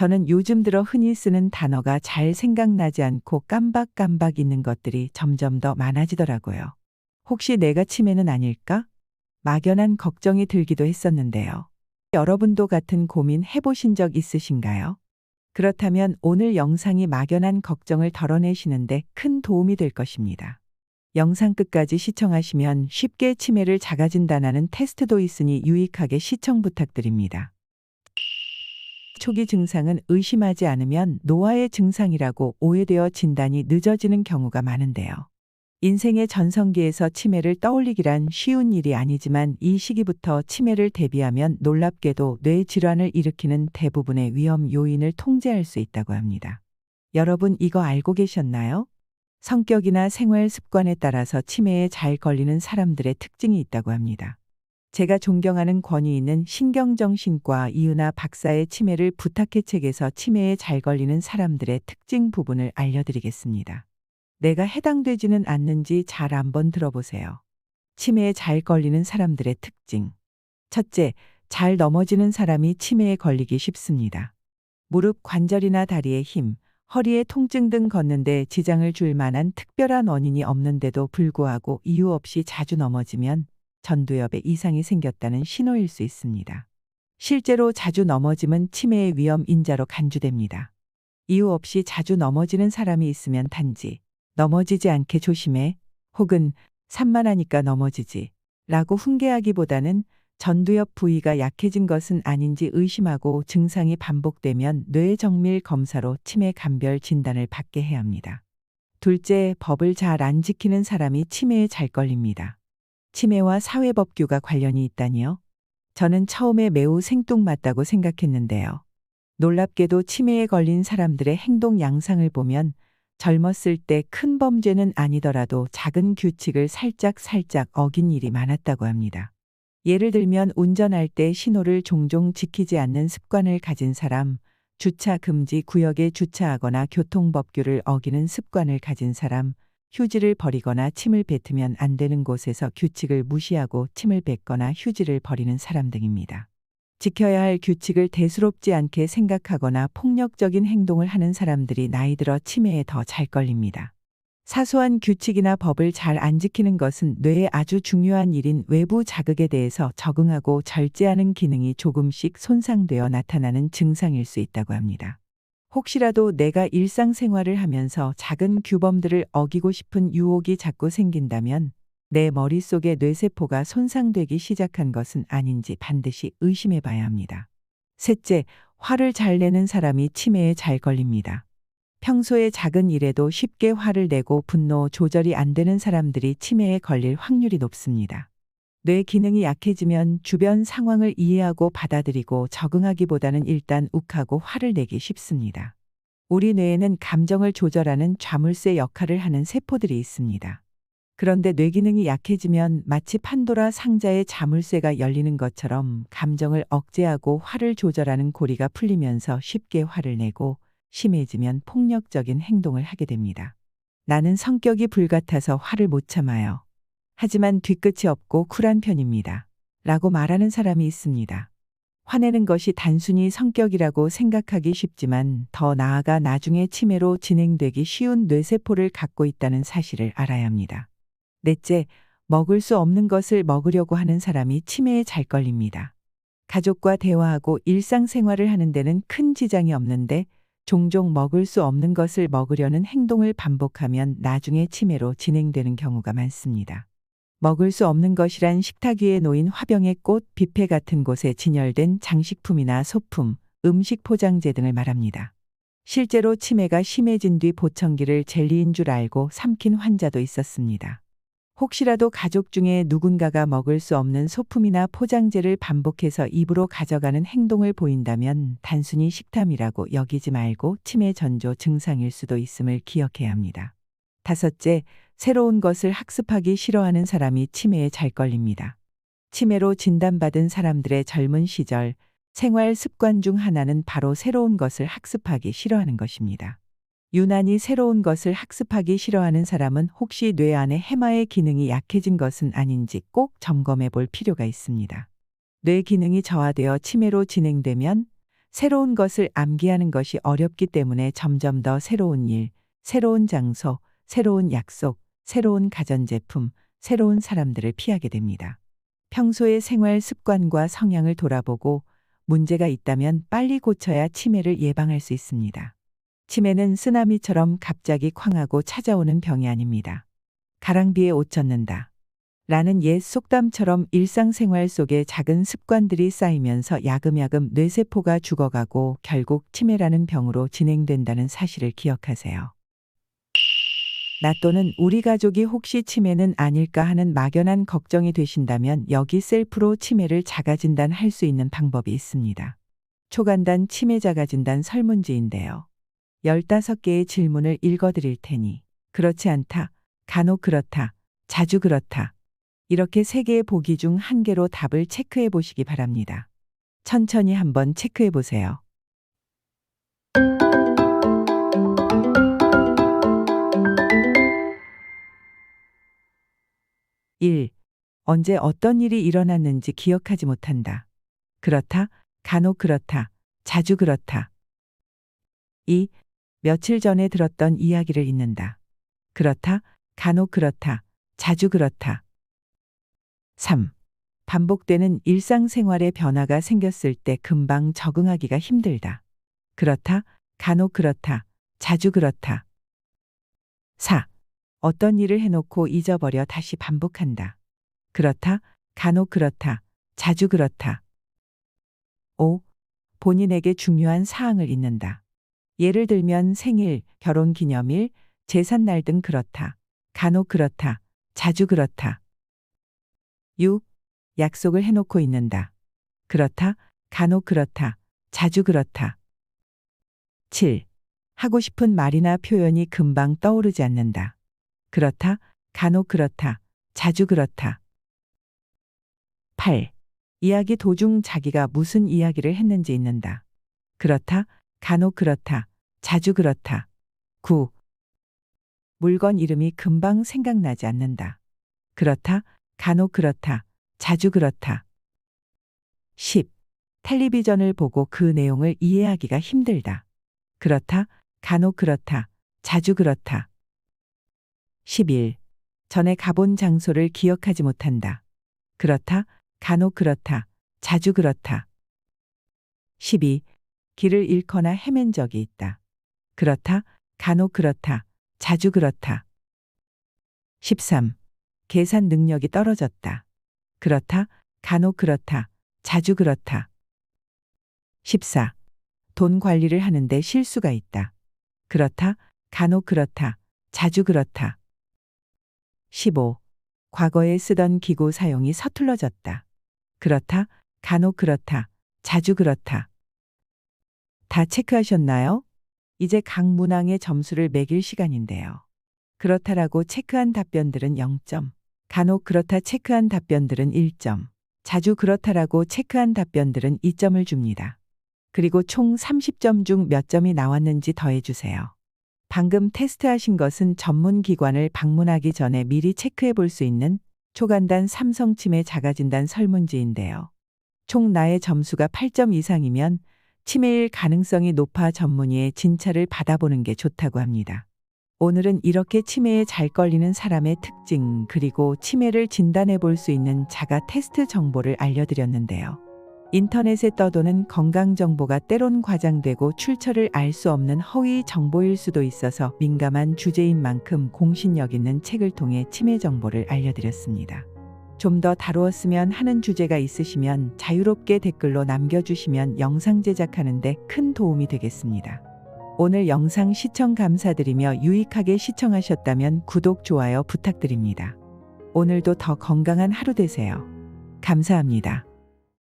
저는 요즘 들어 흔히 쓰는 단어가 잘 생각나지 않고 깜박깜박 있는 것들이 점점 더 많아지더라고요. 혹시 내가 치매는 아닐까? 막연한 걱정이 들기도 했었는데요. 여러분도 같은 고민 해보신 적 있으신가요? 그렇다면 오늘 영상이 막연한 걱정을 덜어내시는데 큰 도움이 될 것입니다. 영상 끝까지 시청하시면 쉽게 치매를 자가진단하는 테스트도 있으니 유익하게 시청 부탁드립니다. 초기 증상은 의심하지 않으면 노화의 증상이라고 오해되어 진단이 늦어지는 경우가 많은데요. 인생의 전성기에서 치매를 떠올리기란 쉬운 일이 아니지만 이 시기부터 치매를 대비하면 놀랍게도 뇌 질환을 일으키는 대부분의 위험 요인을 통제할 수 있다고 합니다. 여러분 이거 알고 계셨나요? 성격이나 생활 습관에 따라서 치매에 잘 걸리는 사람들의 특징이 있다고 합니다. 제가 존경하는 권위 있는 신경정신과 이은하 박사의 치매를 부탁해 책에서 치매에 잘 걸리는 사람들의 특징 부분을 알려드리겠습니다. 내가 해당되지는 않는지 잘 한번 들어보세요. 치매에 잘 걸리는 사람들의 특징. 첫째, 잘 넘어지는 사람이 치매에 걸리기 쉽습니다. 무릎 관절이나 다리의 힘, 허리의 통증 등 걷는데 지장을 줄 만한 특별한 원인이 없는데도 불구하고 이유 없이 자주 넘어지면 전두엽에 이상이 생겼다는 신호일 수 있습니다. 실제로 자주 넘어짐은 치매의 위험 인자로 간주됩니다. 이유 없이 자주 넘어지는 사람이 있으면 단지 넘어지지 않게 조심해 혹은 산만하니까 넘어지지 라고 훈계하기보다는 전두엽 부위가 약해진 것은 아닌지 의심하고 증상이 반복되면 뇌정밀 검사로 치매 감별 진단을 받게 해야 합니다. 둘째, 법을 잘 안 지키는 사람이 치매에 잘 걸립니다. 치매와 사회법규가 관련이 있다니요? 저는 처음에 매우 생뚱맞다고 생각했는데요. 놀랍게도 치매에 걸린 사람들의 행동 양상을 보면 젊었을 때 큰 범죄는 아니더라도 작은 규칙을 살짝 어긴 일이 많았다고 합니다. 예를 들면 운전할 때 신호를 종종 지키지 않는 습관을 가진 사람, 주차 금지 구역에 주차하거나 교통법규를 어기는 습관을 가진 사람, 휴지를 버리거나 침을 뱉으면 안 되는 곳에서 규칙을 무시하고 침을 뱉거나 휴지를 버리는 사람 등입니다. 지켜야 할 규칙을 대수롭지 않게 생각하거나 폭력적인 행동을 하는 사람들이 나이 들어 치매에 더 잘 걸립니다. 사소한 규칙이나 법을 잘 안 지키는 것은 뇌에 아주 중요한 일인 외부 자극에 대해서 적응하고 절제하는 기능이 조금씩 손상되어 나타나는 증상일 수 있다고 합니다. 혹시라도 내가 일상생활을 하면서 작은 규범들을 어기고 싶은 유혹이 자꾸 생긴다면 내 머릿속의 뇌세포가 손상되기 시작한 것은 아닌지 반드시 의심해 봐야 합니다. 셋째, 화를 잘 내는 사람이 치매에 잘 걸립니다. 평소에 작은 일에도 쉽게 화를 내고 분노 조절이 안 되는 사람들이 치매에 걸릴 확률이 높습니다. 뇌 기능이 약해지면 주변 상황을 이해하고 받아들이고 적응하기보다는 일단 욱하고 화를 내기 쉽습니다. 우리 뇌에는 감정을 조절하는 좌물쇠 역할을 하는 세포들이 있습니다. 그런데 뇌 기능이 약해지면 마치 판도라 상자의 자물쇠가 열리는 것처럼 감정을 억제하고 화를 조절하는 고리가 풀리면서 쉽게 화를 내고 심해지면 폭력적인 행동을 하게 됩니다. 나는 성격이 불같아서 화를 못 참아요. 하지만 뒤끝이 없고 쿨한 편입니다. 라고 말하는 사람이 있습니다. 화내는 것이 단순히 성격이라고 생각하기 쉽지만 더 나아가 나중에 치매로 진행되기 쉬운 뇌세포를 갖고 있다는 사실을 알아야 합니다. 넷째, 먹을 수 없는 것을 먹으려고 하는 사람이 치매에 잘 걸립니다. 가족과 대화하고 일상생활을 하는 데는 큰 지장이 없는데 종종 먹을 수 없는 것을 먹으려는 행동을 반복하면 나중에 치매로 진행되는 경우가 많습니다. 먹을 수 없는 것이란 식탁 위에 놓인 화병의 꽃, 뷔페 같은 곳에 진열된 장식품이나 소품, 음식 포장재 등을 말합니다. 실제로 치매가 심해진 뒤 보청기를 젤리인 줄 알고 삼킨 환자도 있었습니다. 혹시라도 가족 중에 누군가가 먹을 수 없는 소품이나 포장재를 반복해서 입으로 가져가는 행동을 보인다면 단순히 식탐이라고 여기지 말고 치매 전조 증상일 수도 있음을 기억해야 합니다. 다섯째, 새로운 것을 학습하기 싫어하는 사람이 치매에 잘 걸립니다. 치매로 진단받은 사람들의 젊은 시절 생활 습관 중 하나는 바로 새로운 것을 학습하기 싫어하는 것입니다. 유난히 새로운 것을 학습하기 싫어하는 사람은 혹시 뇌 안의 해마의 기능이 약해진 것은 아닌지 꼭 점검해 볼 필요가 있습니다. 뇌 기능이 저하되어 치매로 진행되면 새로운 것을 암기하는 것이 어렵기 때문에 점점 더 새로운 일, 새로운 장소, 새로운 약속, 새로운 가전제품, 새로운 사람들을 피하게 됩니다. 평소의 생활 습관과 성향을 돌아보고 문제가 있다면 빨리 고쳐야 치매를 예방할 수 있습니다. 치매는 쓰나미처럼 갑자기 쾅하고 찾아오는 병이 아닙니다. 가랑비에 옷 젖는다 라는 옛 속담처럼 일상생활 속에 작은 습관들이 쌓이면서 야금야금 뇌세포가 죽어가고 결국 치매라는 병으로 진행된다는 사실을 기억하세요. 나 또는 우리 가족이 혹시 치매는 아닐까 하는 막연한 걱정이 되신다면 여기 셀프로 치매를 자가진단할 수 있는 방법이 있습니다. 초간단 치매 자가진단 설문지인데요. 15개의 질문을 읽어드릴 테니 그렇지 않다, 간혹 그렇다, 자주 그렇다 이렇게 3개의 보기 중 1개로 답을 체크해 보시기 바랍니다. 천천히 한번 체크해 보세요. 1. 언제 어떤 일이 일어났는지 기억하지 못한다. 그렇다, 간혹 그렇다, 자주 그렇다. 2. 며칠 전에 들었던 이야기를 잊는다. 그렇다, 간혹 그렇다, 자주 그렇다. 3. 반복되는 일상생활에 변화가 생겼을 때 금방 적응하기가 힘들다. 그렇다, 간혹 그렇다, 자주 그렇다. 4. 어떤 일을 해놓고 잊어버려 다시 반복한다. 그렇다, 간혹 그렇다, 자주 그렇다. 5. 본인에게 중요한 사항을 잊는다. 예를 들면 생일, 결혼기념일, 제삿날 등 그렇다, 간혹 그렇다, 자주 그렇다. 6. 약속을 해놓고 잊는다. 그렇다, 간혹 그렇다, 자주 그렇다. 7. 하고 싶은 말이나 표현이 금방 떠오르지 않는다. 그렇다, 간혹 그렇다, 자주 그렇다. 8. 이야기 도중 자기가 무슨 이야기를 했는지 잊는다. 그렇다, 간혹 그렇다, 자주 그렇다. 9. 물건 이름이 금방 생각나지 않는다. 그렇다, 간혹 그렇다, 자주 그렇다. 10. 텔레비전을 보고 그 내용을 이해하기가 힘들다. 그렇다, 간혹 그렇다, 자주 그렇다. 11. 전에 가본 장소를 기억하지 못한다. 그렇다, 간혹 그렇다, 자주 그렇다. 12. 길을 잃거나 헤맨 적이 있다. 그렇다, 간혹 그렇다, 자주 그렇다. 13. 계산 능력이 떨어졌다. 그렇다, 간혹 그렇다, 자주 그렇다. 14. 돈 관리를 하는데 실수가 있다. 그렇다, 간혹 그렇다, 자주 그렇다. 15. 과거에 쓰던 기구 사용이 서툴러졌다. 그렇다, 간혹 그렇다, 자주 그렇다. 다 체크하셨나요? 이제 각 문항의 점수를 매길 시간인데요. 그렇다라고 체크한 답변들은 0점, 간혹 그렇다 체크한 답변들은 1점, 자주 그렇다라고 체크한 답변들은 2점을 줍니다. 그리고 총 30점 중 몇 점이 나왔는지 더해주세요. 방금 테스트하신 것은 전문 기관을 방문하기 전에 미리 체크해 볼 수 있는 초간단 삼성치매 자가진단 설문지인데요. 총 나의 점수가 8점 이상이면 치매일 가능성이 높아 전문의의 진찰을 받아보는 게 좋다고 합니다. 오늘은 이렇게 치매에 잘 걸리는 사람의 특징 그리고 치매를 진단해 볼 수 있는 자가 테스트 정보를 알려드렸는데요. 인터넷에 떠도는 건강 정보가 때론 과장되고 출처를 알 수 없는 허위 정보일 수도 있어서 민감한 주제인 만큼 공신력 있는 책을 통해 치매 정보를 알려드렸습니다. 좀 더 다루었으면 하는 주제가 있으시면 자유롭게 댓글로 남겨주시면 영상 제작하는 데 큰 도움이 되겠습니다. 오늘 영상 시청 감사드리며 유익하게 시청하셨다면 구독, 좋아요 부탁드립니다. 오늘도 더 건강한 하루 되세요. 감사합니다.